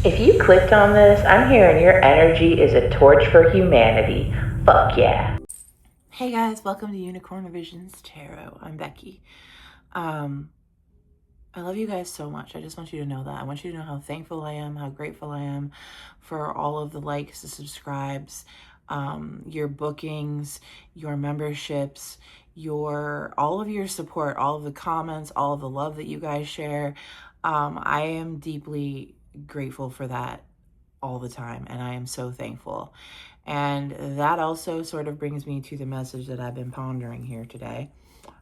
If you clicked on this, I'm hearing your energy is a torch for humanity. Fuck yeah. Hey guys, welcome to Unicorn Visions Tarot. I'm Becky. I love you guys so much. I just want you to know that. I want you to know how thankful I am, how grateful I am for all of the likes, the subscribes, your bookings, your memberships, all of your support, all of the comments, all of the love that you guys share. I am deeply grateful for that all the time, and I am so thankful. And that also sort of brings me to the message that I've been pondering here today.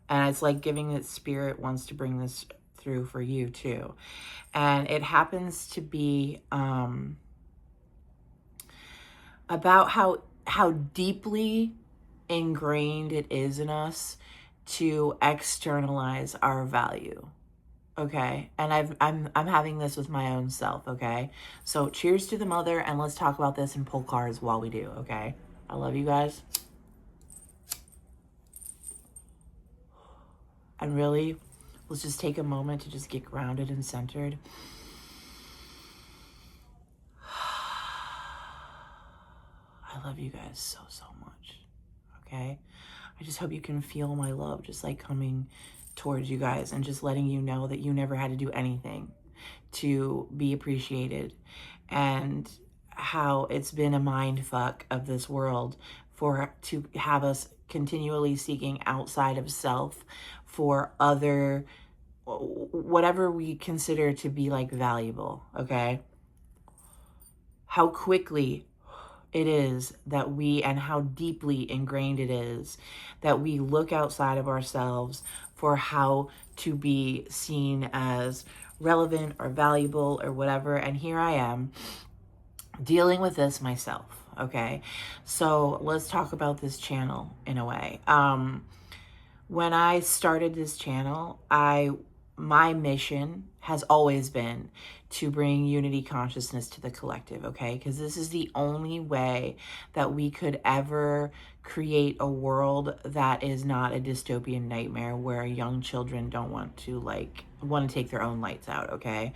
And it's like giving that spirit wants to bring this through for you too. And it happens to be about how deeply ingrained it is in us to externalize our value. Okay, and I'm having this with my own self. Okay, so cheers to the mother, and let's talk about this and pull cards while we do. Okay, I love you guys, and really, let's just take a moment to just get grounded and centered. I love you guys so much. Okay, I just hope you can feel my love just like coming towards you guys and just letting you know that you never had to do anything to be appreciated, and how it's been a mind fuck of this world to have us continually seeking outside of self for other whatever we consider to be like valuable. Okay, how quickly it is that and how deeply ingrained it is that we look outside of ourselves for how to be seen as relevant or valuable or whatever. And here I am dealing with this myself. Okay, so let's talk about this channel in a way. When I started this channel, my mission has always been to bring unity consciousness to the collective, okay? Because this is the only way that we could ever create a world that is not a dystopian nightmare where young children don't want to take their own lights out, okay?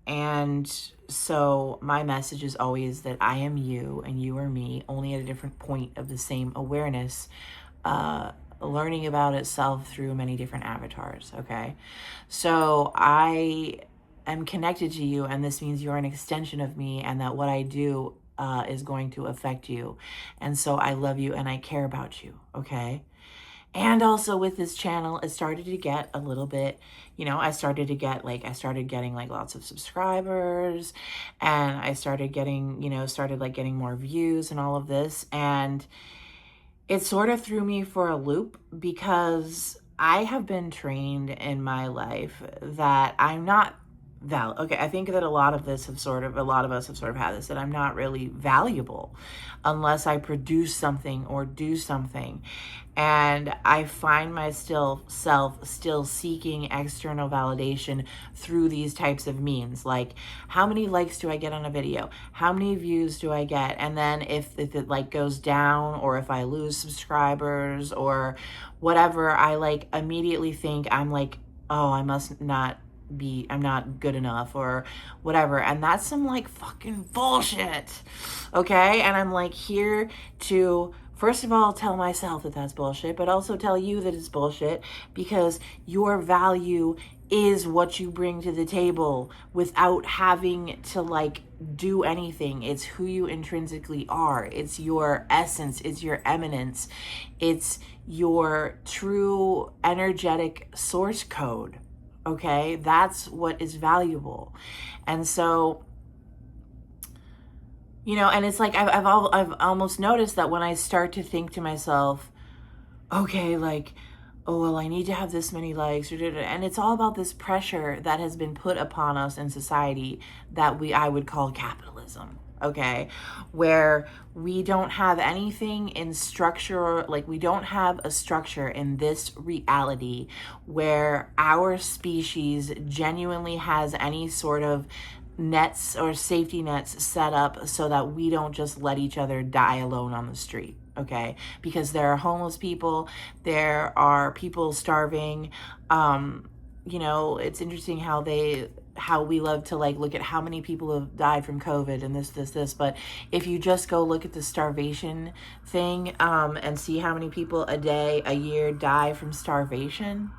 And so my message is always that I am you and you are me, only at a different point of the same awareness, learning about itself through many different avatars. Okay, so I am connected to you, and this means you're an extension of me, and that what I do is going to affect you. And so I love you and I care about you. Okay. And also with this channel, it started to get a little bit, I started getting like lots of subscribers, and I started getting, getting more views and all of this. And it sort of threw me for a loop, because I have been trained in my life that I'm not okay, I think that a lot of us have sort of had this, that I'm not really valuable unless I produce something or do something. And I find myself still seeking external validation through these types of means. Like, how many likes do I get on a video? How many views do I get? And then if it like goes down, or if I lose subscribers or whatever, I like immediately think I'm like, oh, I'm not good enough or whatever. And that's some like fucking bullshit. Okay. And I'm like here to, first of all, tell myself that that's bullshit, but also tell you that it's bullshit, because your value is what you bring to the table without having to like do anything. It's who you intrinsically are. It's your essence. It's your eminence. It's your true energetic source code. Okay, that's what is valuable. And so, and it's like I've almost noticed that when I start to think to myself, okay, like, oh, well, I need to have this many likes, and it's all about this pressure that has been put upon us in society that I would call capitalism. Okay, where we don't have anything in structure, like we don't have a structure in this reality where our species genuinely has any sort of nets or safety nets set up so that we don't just let each other die alone on the street. Okay, because there are homeless people, there are people starving. It's interesting how how we love to like look at how many people have died from COVID and this, but if you just go look at the starvation thing, and see how many people a day, a year die from starvation,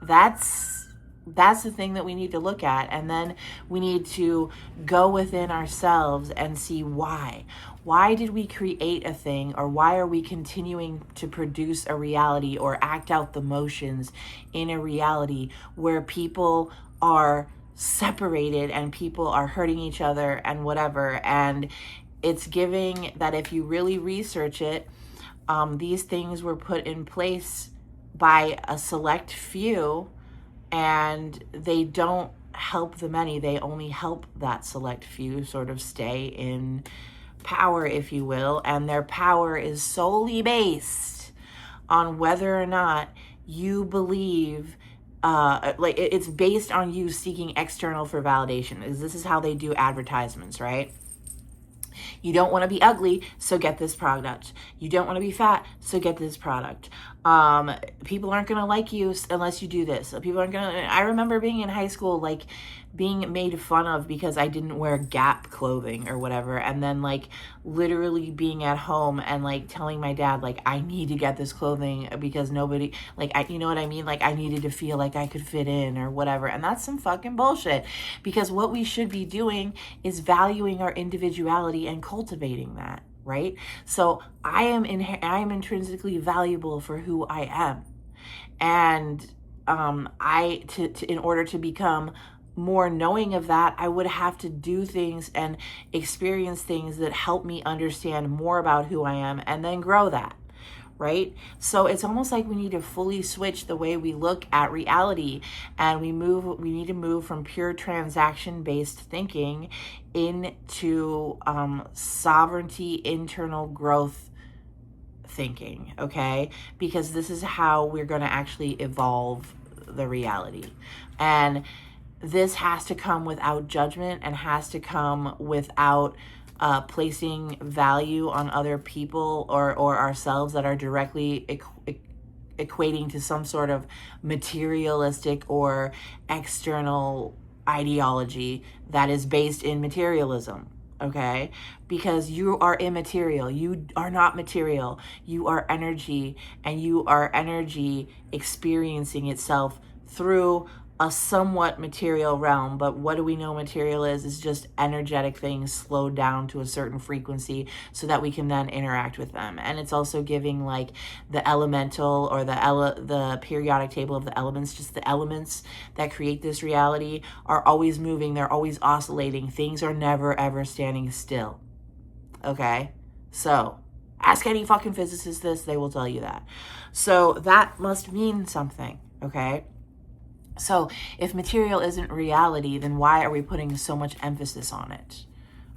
that's the thing that we need to look at. And then we need to go within ourselves and see why did we create a thing, or why are we continuing to produce a reality or act out the motions in a reality where people are separated and people are hurting each other and whatever. And it's giving that if you really research it, these things were put in place by a select few, and they don't help the many. They only help that select few sort of stay in power, if you will. And their power is solely based on whether or not you believe, like it's based on you seeking external for validation. This is how they do advertisements, right? You don't want to be ugly, so get this product. You don't want to be fat, so get this product. People aren't going to like you unless you do this. People aren't going to... I remember being in high school, like, being made fun of because I didn't wear Gap clothing or whatever. And then, like, literally being at home and, like, telling my dad, like, I need to get this clothing because nobody... Like, you know what I mean? Like, I needed to feel like I could fit in or whatever. And that's some fucking bullshit. Because what we should be doing is valuing our individuality and cultivating that. Right? So I am intrinsically valuable for who I am. And in order to become more knowing of that, I would have to do things and experience things that help me understand more about who I am and then grow that. Right? So it's almost like we need to fully switch the way we look at reality, and we need to move from pure transaction-based thinking into sovereignty, internal growth thinking, okay? Because this is how we're going to actually evolve the reality. And this has to come without judgment and has to come without placing value on other people or ourselves that are directly equating to some sort of materialistic or external ideology that is based in materialism. Okay? Because you are immaterial. You are not material. You are energy, and you are energy experiencing itself through a somewhat material realm. But what do we know material is? It's just energetic things slowed down to a certain frequency so that we can then interact with them. And it's also giving like the elemental or the periodic table of the elements, just the elements that create this reality are always moving. They're always oscillating. Things are never ever standing still. Okay? So ask any fucking physicist this, they will tell you that. So that must mean something. Okay? So if material isn't reality, then why are we putting so much emphasis on it?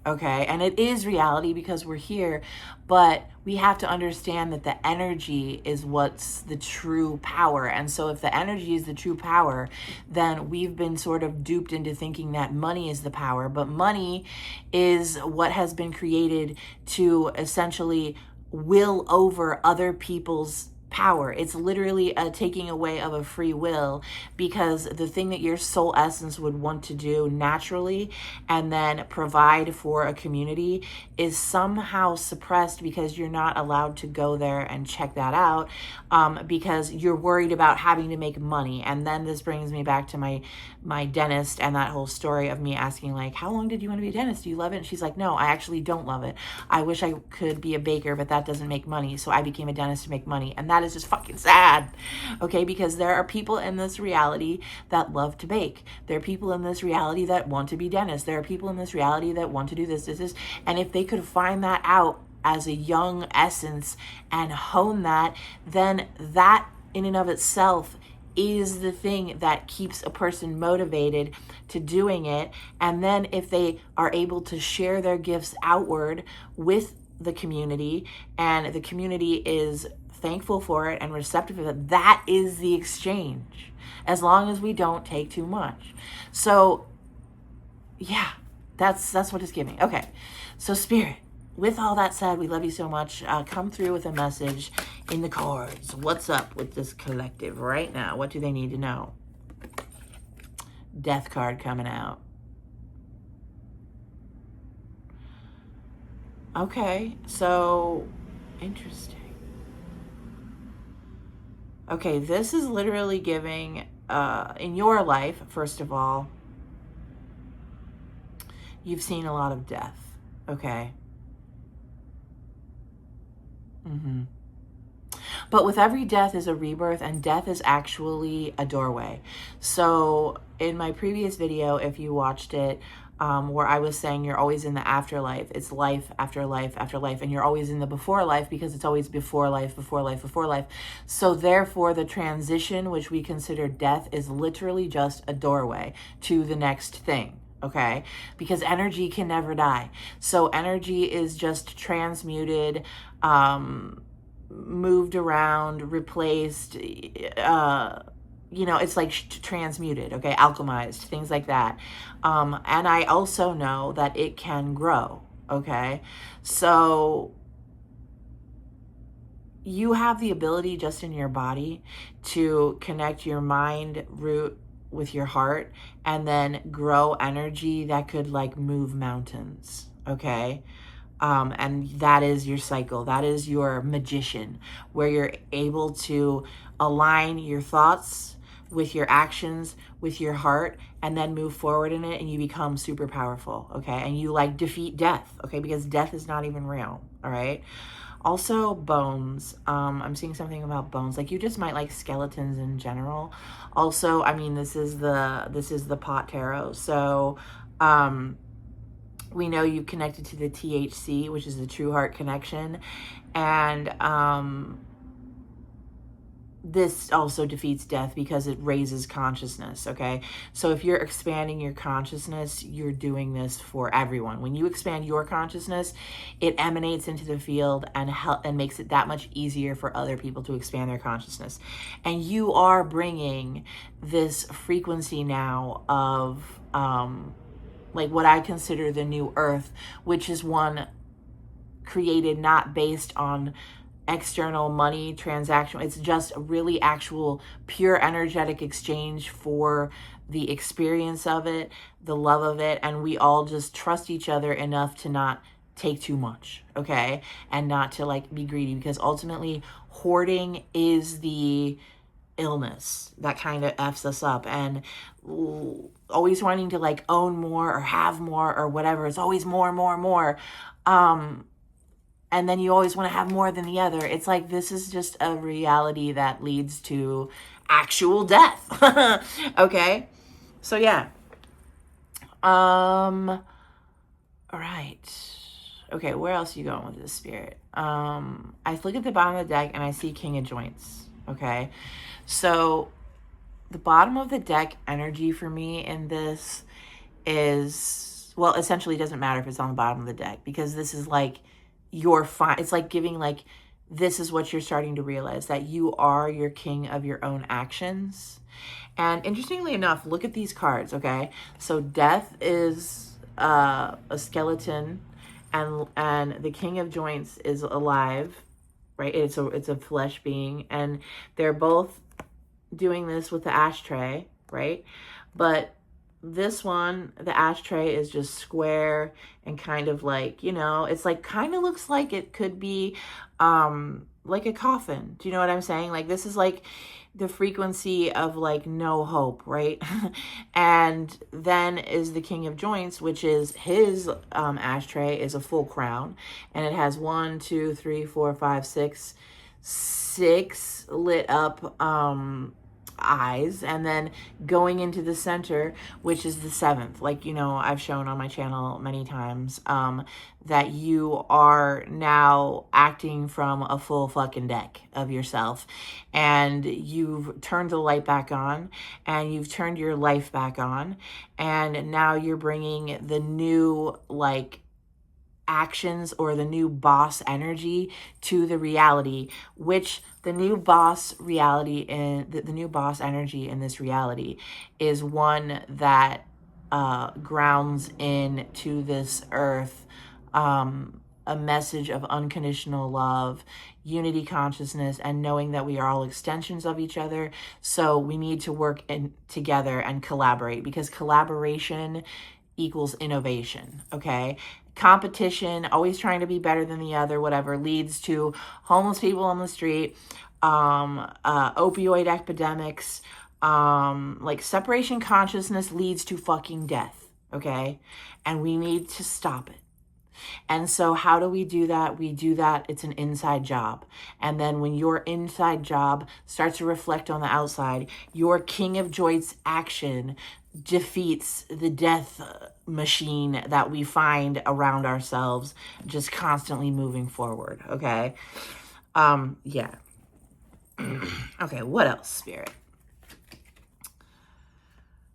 Okay, and it is reality because we're here, but we have to understand that the energy is what's the true power. And so if the energy is the true power, then we've been sort of duped into thinking that money is the power, but money is what has been created to essentially will over other people's power. It's literally a taking away of a free will, because the thing that your soul essence would want to do naturally and then provide for a community is somehow suppressed because you're not allowed to go there and check that out, because you're worried about having to make money. And then this brings me back to my dentist and that whole story of me asking, like, how long did you want to be a dentist? Do you love it? And she's like, no, I actually don't love it. I wish I could be a baker, but that doesn't make money. So I became a dentist to make money. And that is just fucking sad. Okay, because there are people in this reality that love to bake. There are people in this reality that want to be dentists. There are people in this reality that want to do this. And if they could find that out as a young essence and hone that, then that in and of itself is the thing that keeps a person motivated to doing it. And then if they are able to share their gifts outward with the community, and the community is thankful for it and receptive of it, that is the exchange, as long as we don't take too much. So yeah, that's what it's giving. Okay, so Spirit, with all that said, we love you so much. Come through with a message in the cards. What's up with this collective right now? What do they need to know? Death card coming out. Okay, so interesting. Okay, this is literally giving, in your life, first of all, you've seen a lot of death, okay? But with every death is a rebirth, and death is actually a doorway. So in my previous video, if you watched it, where I was saying you're always in the afterlife, it's life after life after life, and you're always in the before life because it's always before life, before life, before life. So therefore, the transition, which we consider death, is literally just a doorway to the next thing. Okay, because energy can never die. So energy is just transmuted, moved around, replaced, it's like transmuted, okay, alchemized, things like that. And I also know that it can grow, okay? So you have the ability just in your body to connect your mind root with your heart and then grow energy that could like move mountains, okay? And that is your cycle. That is your magician, where you're able to align your thoughts with your actions, with your heart, and then move forward in it, and you become super powerful, okay? And you like defeat death, okay? Because death is not even real, all right? Also, bones. I'm seeing something about bones. Like you just might like skeletons in general. Also, I mean, this is the pot tarot. So, we know you've connected to the THC, which is the true heart connection. And this also defeats death because it raises consciousness, okay? So if you're expanding your consciousness, you're doing this for everyone. When you expand your consciousness, it emanates into the field and makes it that much easier for other people to expand their consciousness. And you are bringing this frequency now of like what I consider the new earth, which is one created not based on external money transaction. It's just a really actual pure energetic exchange for the experience of it, the love of it, and we all just trust each other enough to not take too much, okay? And not to like be greedy, because ultimately hoarding is the illness that kind of F's us up, and always wanting to like own more or have more or whatever. It's always more, more, more. And then you always want to have more than the other. It's like, this is just a reality that leads to actual death. Okay? So yeah. All right. Okay, where else are you going with this, Spirit? I look at the bottom of the deck and I see King of Joints. Okay? So the bottom of the deck energy for me in this is, well, essentially it doesn't matter if it's on the bottom of the deck, because this is like, you're fine. It's like giving like, this is what you're starting to realize, that you are your king of your own actions. And interestingly enough, look at these cards, okay? So death is a skeleton, and the King of Joints is alive, right? It's a flesh being, and they're both doing this with the ashtray, right? But this one, the ashtray is just square and kind of like, it's like kind of looks like it could be like a coffin. Do you know what I'm saying? Like, this is like the frequency of like no hope, right? And then is the King of Joints, which is his ashtray is a full crown, and it has 1, 2, 3, 4, 5, 6 lit up eyes, and then going into the center, which is the 7th, like, I've shown on my channel many times, that you are now acting from a full fucking deck of yourself, and you've turned the light back on, and you've turned your life back on, and now you're bringing the new like actions or the new boss energy to the reality, which the new boss reality and the new boss energy in this reality is one that grounds into this earth a message of unconditional love, unity consciousness, and knowing that we are all extensions of each other. So we need to work together and collaborate, because collaboration equals innovation, okay? Competition, always trying to be better than the other, whatever, leads to homeless people on the street, opioid epidemics, like separation consciousness leads to fucking death, okay? And we need to stop it. And so how do we do that? We do that. It's an inside job. And then when your inside job starts to reflect on the outside, your King of Joy's action defeats the death machine that we find around ourselves, just constantly moving forward. Okay. Yeah. Okay. What else, Spirit?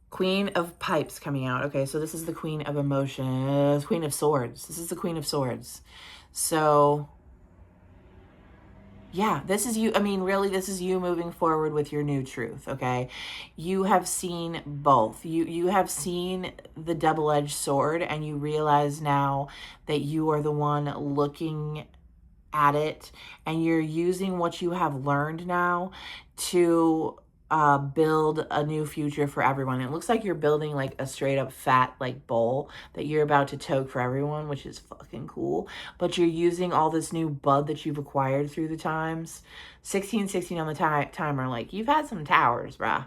Queen of Pipes coming out. Okay, so this is the Queen of Emotions, Queen of Swords. This is the Queen of Swords. So, yeah, this is you. I mean, really, this is you moving forward with your new truth, okay? You have seen both. You have seen the double-edged sword, and you realize now that you are the one looking at it, and you're using what you have learned now to build a new future for everyone. It looks like you're building like a straight up fat like bowl that you're about to toke for everyone, which is fucking cool. But you're using all this new bud that you've acquired through the times. 1616 on the timer, like you've had some towers, bruh,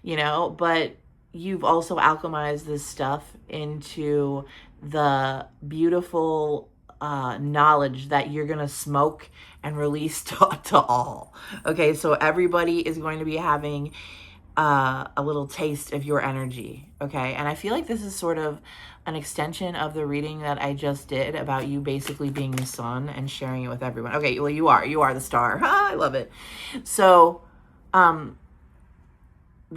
you know, but you've also alchemized this stuff into the beautiful knowledge that you're gonna smoke and release to all. Okay, so everybody is going to be having a little taste of your energy. Okay, and I feel like this is sort of an extension of the reading that I just did about you basically being the sun and sharing it with everyone. Okay, well, you are the star. I love it. So the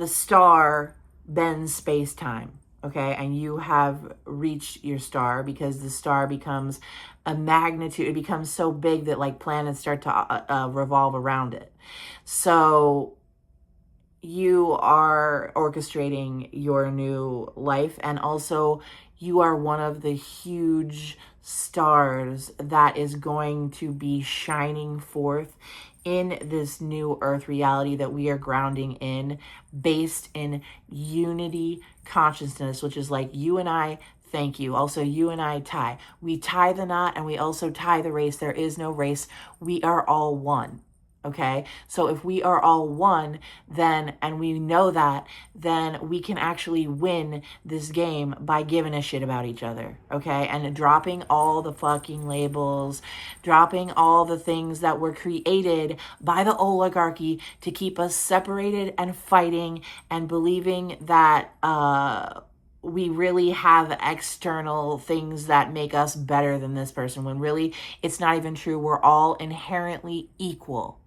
star bends space-time. Okay, and you have reached your star, because the star becomes a magnitude. It becomes so big that like planets start to revolve around it. So you are orchestrating your new life, and also you are one of the huge stars that is going to be shining forth in this new earth reality that we are grounding in, based in unity consciousness, which is like you and I. Thank you. Also, you and I tie. We tie the knot, and we also tie the race. There is no race. We are all one. Okay, so if we are all one, then, and we know that, then we can actually win this game by giving a shit about each other. Okay, and dropping all the fucking labels, dropping all the things that were created by the oligarchy to keep us separated and fighting and believing that we really have external things that make us better than this person, when really it's not even true. We're all inherently equal.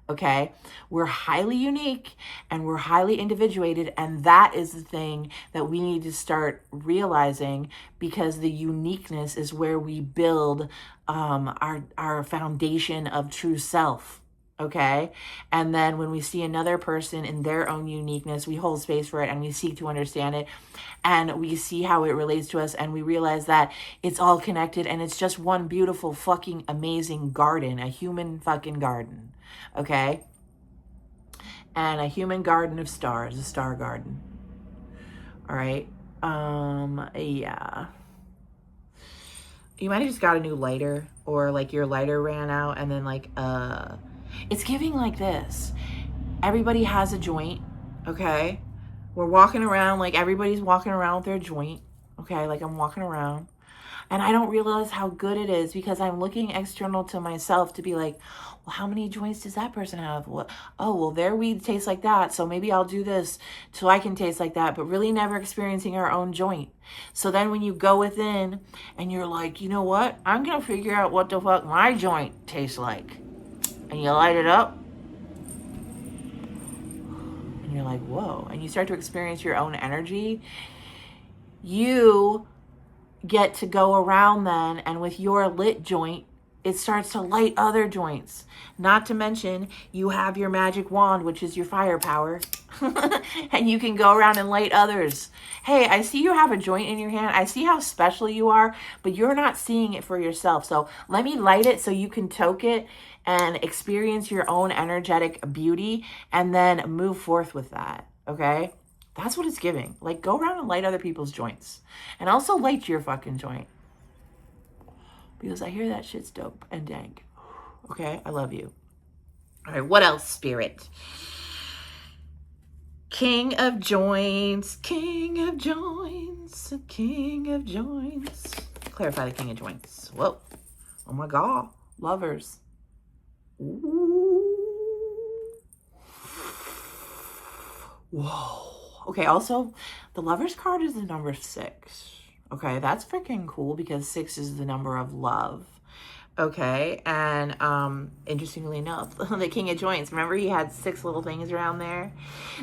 Okay, we're highly unique and we're highly individuated, and that is the thing that we need to start realizing, because the uniqueness is where we build our foundation of true self. Okay, and then when we see another person in their own uniqueness, we hold space for it and we seek to understand it, and we see how it relates to us, and we realize that it's all connected, and it's just one beautiful fucking amazing garden, a human fucking garden. Okay, and a human garden of stars, a star garden. All right. Yeah, you might have just got a new lighter, or like your lighter ran out, and then like it's giving like this. Everybody has a joint. Okay, we're walking around, like everybody's walking around with their joint. Okay, like I'm walking around, and I don't realize how good it is, because I'm looking external to myself to be like, well, how many joints does that person have? Well, oh, well, their weed tastes like that, so maybe I'll do this so I can taste like that, but really never experiencing our own joint. So then when you go within and you're like, you know what? I'm going to figure out what the fuck my joint tastes like. And you light it up. And you're like, whoa. And you start to experience your own energy. You get to go around then, and with your lit joint, it starts to light other joints. Not to mention, you have your magic wand, which is your firepower, and you can go around and light others. Hey, I see you have a joint in your hand. I see how special you are, but you're not seeing it for yourself. So let me light it so you can toke it and experience your own energetic beauty and then move forth with that, okay? That's what it's giving. Like, go around and light other people's joints. And also light your fucking joint. Because I hear that shit's dope and dank. Okay, I love you. All right, what else, Spirit? King of joints, king of joints, king of joints. Clarify the king of joints. Whoa. Oh my God. Lovers. Ooh. Whoa. Okay, also, the Lovers card is the number 6. Okay, that's freaking cool because 6 is the number of love. Okay, and interestingly enough, the King of Joints, remember he had 6 little things around there?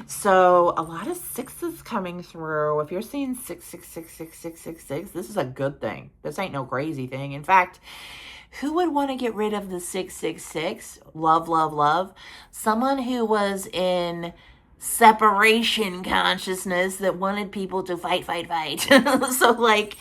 So a lot of 6s coming through. If you're seeing 6, 6, 6, 6, 6, 6, 6, this is a good thing. This ain't no crazy thing. In fact, who would want to get rid of the 666? Love, love, love. Someone who was in separation consciousness that wanted people to fight, fight, fight. So like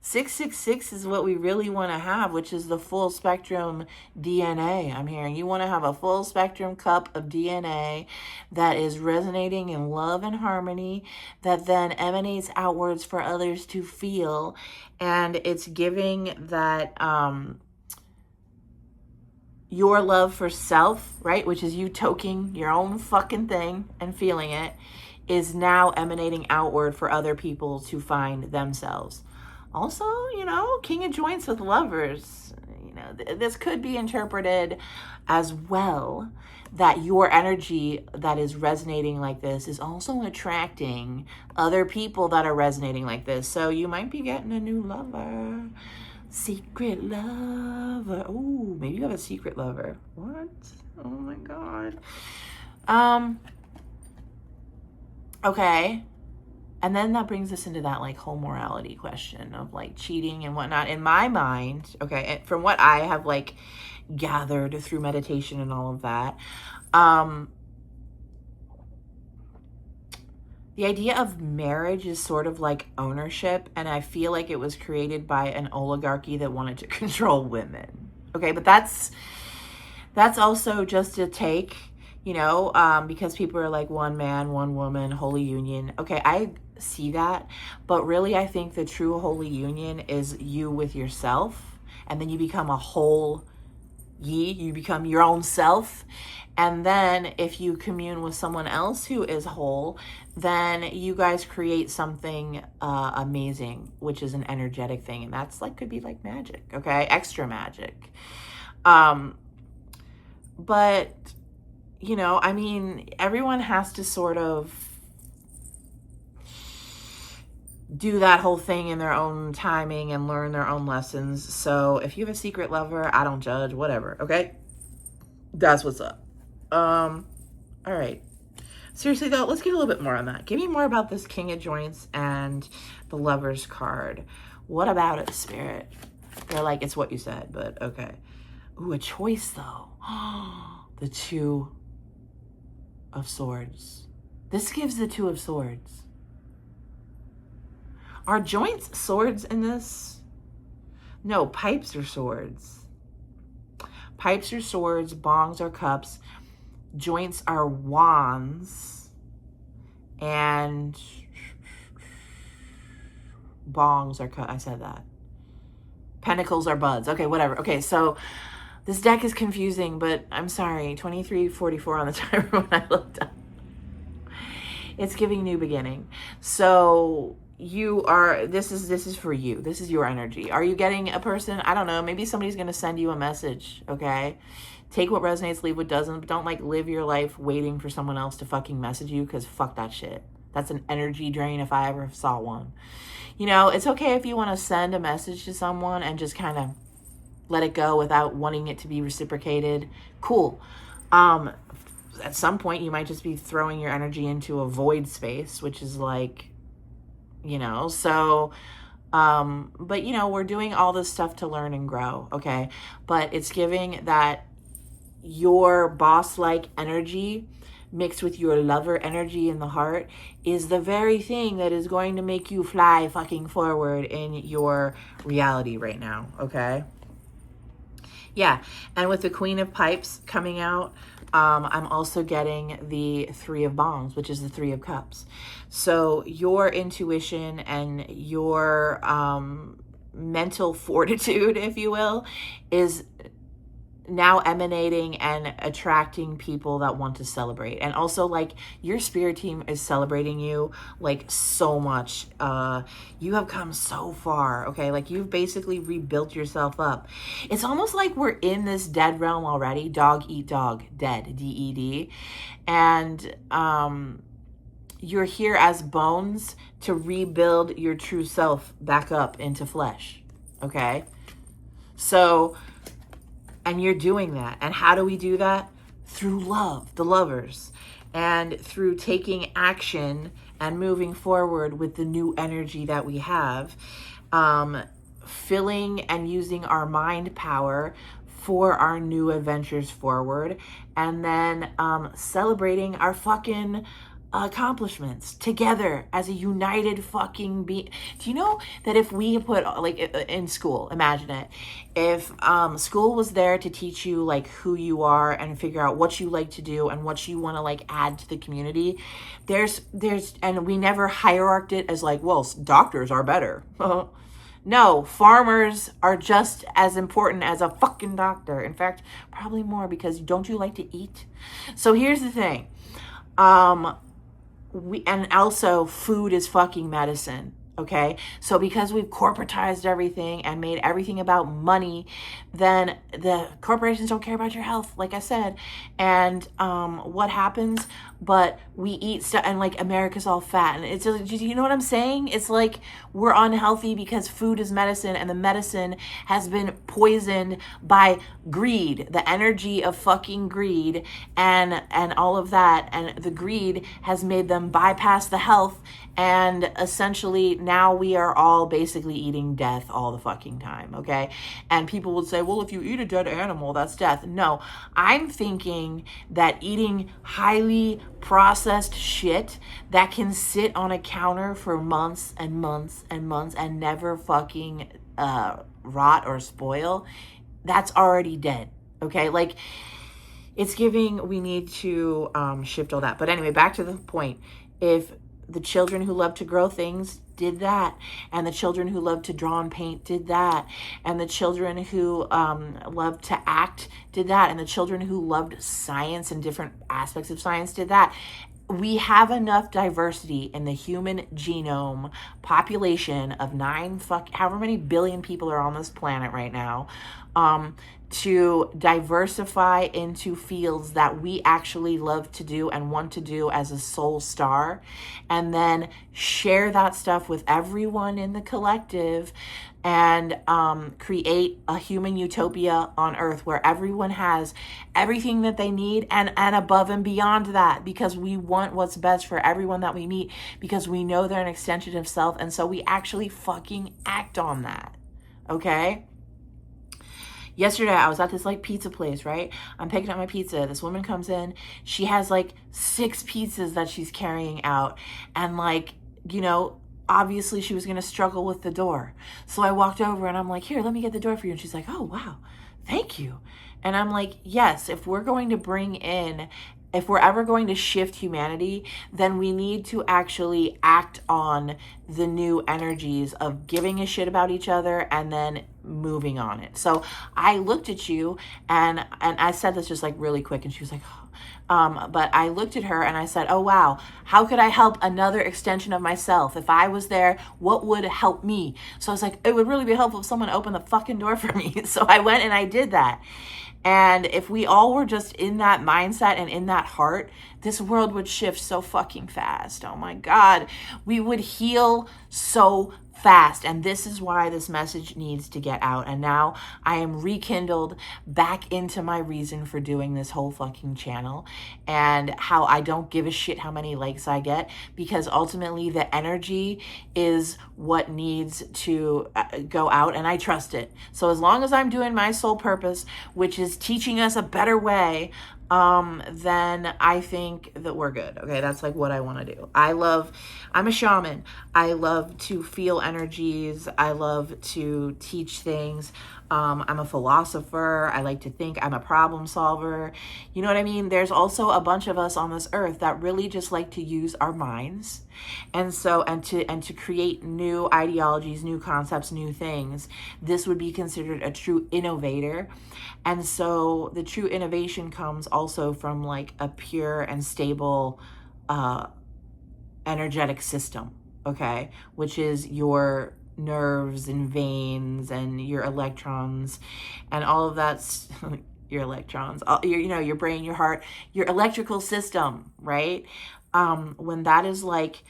666 is what we really want to have, which is the full spectrum DNA. I'm hearing you want to have a full spectrum cup of DNA that is resonating in love and harmony, that then emanates outwards for others to feel. And it's giving that your love for self, right, which is you toking your own fucking thing and feeling it, is now emanating outward for other people to find themselves. Also, you know, King of Joints with Lovers, you know, this could be interpreted as well that your energy that is resonating like this is also attracting other people that are resonating like this. So you might be getting a new lover. Secret lover. Oh, maybe you have a secret lover. What? Oh my God. Okay. And then that brings us into that like whole morality question of like cheating and whatnot. In my mind, okay, from what I have like gathered through meditation and all of that, the idea of marriage is sort of like ownership, and I feel like it was created by an oligarchy that wanted to control women. Okay, but that's also just a take, you know, because people are like one man, one woman, holy union. Okay, I see that, but really I think the true holy union is you with yourself, and then you become a whole you become your own self. And then if you commune with someone else who is whole, then you guys create something amazing, which is an energetic thing. And that's like, could be like magic, okay? Extra magic. But, you know, I mean, everyone has to sort of do that whole thing in their own timing and learn their own lessons. So if you have a secret lover, I don't judge, whatever, okay? That's what's up. All right. Seriously though, let's get a little bit more on that. Give me more about this King of Joints and the Lovers card. What about it, Spirit? They're like, it's what you said, but okay. Ooh, a choice though. The Two of Swords. This gives the Two of Swords. Are joints swords in this? No, pipes are swords. Pipes are swords, bongs are cups, joints are wands, and bongs are cups. I said that. Pentacles are buds. Okay, whatever. Okay, so this deck is confusing, but I'm sorry. 2344 on the timer when I looked up. It's giving new beginning. So you are, this is for you. This is your energy. Are you getting a person? I don't know. Maybe somebody's going to send you a message. Okay. Take what resonates, leave what doesn't. But don't like live your life waiting for someone else to fucking message you, because fuck that shit. That's an energy drain if I ever saw one. You know, it's okay if you want to send a message to someone and just kind of let it go without wanting it to be reciprocated. Cool. At some point you might just be throwing your energy into a void space, which is like, you know, so But you know, we're doing all this stuff to learn and grow, okay? But it's giving that your boss-like energy mixed with your lover energy in the heart is the very thing that is going to make you fly fucking forward in your reality right now, okay? Yeah, and with the Queen of Pipes coming out, I'm also getting the Three of Bongs, which is the Three of Cups. So your intuition and your mental fortitude, if you will, is now emanating and attracting people that want to celebrate. And also, like, your spirit team is celebrating you like so much. You have come so far, okay? Like, you've basically rebuilt yourself up. It's almost like we're in this dead realm already. Dog eat dog, dead, D-E-D. And you're here as bones to rebuild your true self back up into flesh, okay? So, and you're doing that. And how do we do that? Through love, the lovers, and through taking action and moving forward with the new energy that we have, filling and using our mind power for our new adventures forward, and then celebrating our fucking accomplishments together as a united fucking being. Do you know that if we put, like, in school, imagine it, if school was there to teach you like who you are and figure out what you like to do and what you want to like add to the community, there's and we never hierarched it as like, well, doctors are better. No, farmers are just as important as a fucking doctor. In fact, probably more, because don't you like to eat? So here's the thing. And also food is fucking medicine, okay? So because we've corporatized everything and made everything about money, then the corporations don't care about your health, like I said. And what happens? But we eat stuff, and like America's all fat, and it's just, you know what I'm saying? It's like we're unhealthy because food is medicine, and the medicine has been poisoned by greed, the energy of fucking greed, and all of that. And the greed has made them bypass the health, and essentially now we are all basically eating death all the fucking time, okay? And people would say, well, if you eat a dead animal, that's death. No, I'm thinking that eating highly processed shit that can sit on a counter for months and months and months and never fucking rot or spoil, that's already dead, okay? Like, it's giving, we need to shift all that. But anyway, back to the point. If the children who love to grow things did that, and the children who love to draw and paint did that, and the children who love to act did that, and the children who loved science and different aspects of science did that. We have enough diversity in the human genome population of however many billion people are on this planet right now, to diversify into fields that we actually love to do and want to do as a soul star, and then share that stuff with everyone in the collective, and create a human utopia on earth where everyone has everything that they need, and above and beyond that, because we want what's best for everyone that we meet, because we know they're an extension of self, and so we actually fucking act on that, okay? Yesterday, I was at this like pizza place, right? I'm picking up my pizza. This woman comes in. She has like 6 pizzas that she's carrying out. And like, you know, obviously she was going to struggle with the door. So I walked over and I'm like, here, let me get the door for you. And she's like, oh, wow, thank you. And I'm like, yes, if we're going to bring in, if we're ever going to shift humanity, then we need to actually act on the new energies of giving a shit about each other and then moving on it. So I looked at you and I said this just like really quick, and she was like, oh. But I looked at her and I said, oh, wow, how could I help another extension of myself? If I was there, what would help me? So I was like, it would really be helpful if someone opened the fucking door for me. So I went and I did that. And if we all were just in that mindset and in that heart, this world would shift so fucking fast. Oh my God. We would heal so fast. And this is why this message needs to get out. And now I am rekindled back into my reason for doing this whole fucking channel, and how I don't give a shit how many likes I get, because ultimately the energy is what needs to go out, and I trust it. So as long as I'm doing my sole purpose, which is teaching us a better way, then I think that we're good. Okay, that's like what I want to do. I'm a shaman. I love to feel energies. I love to teach things. I'm a philosopher. I like to think. I'm a problem solver. You know what I mean? There's also a bunch of us on this earth that really just like to use our minds. And so, and to create new ideologies, new concepts, new things. This would be considered a true innovator. And so the true innovation comes also from like a pure and stable energetic system, okay? Which is your nerves and veins and your electrons and all of that's your electrons, your brain, your heart, your electrical system, right? When that is like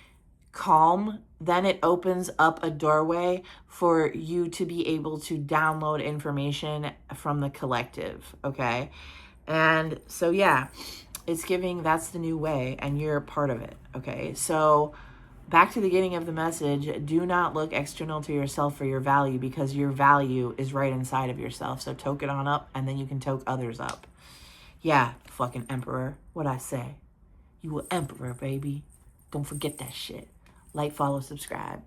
calm, then it opens up a doorway for you to be able to download information from the collective, okay? And so, yeah, it's giving, that's the new way, and you're a part of it, okay? So back to the beginning of the message, do not look external to yourself for your value, because your value is right inside of yourself. So toke it on up, and then you can toke others up. Yeah, fucking emperor, what I say. You an emperor, baby. Don't forget that shit. Like, follow, subscribe.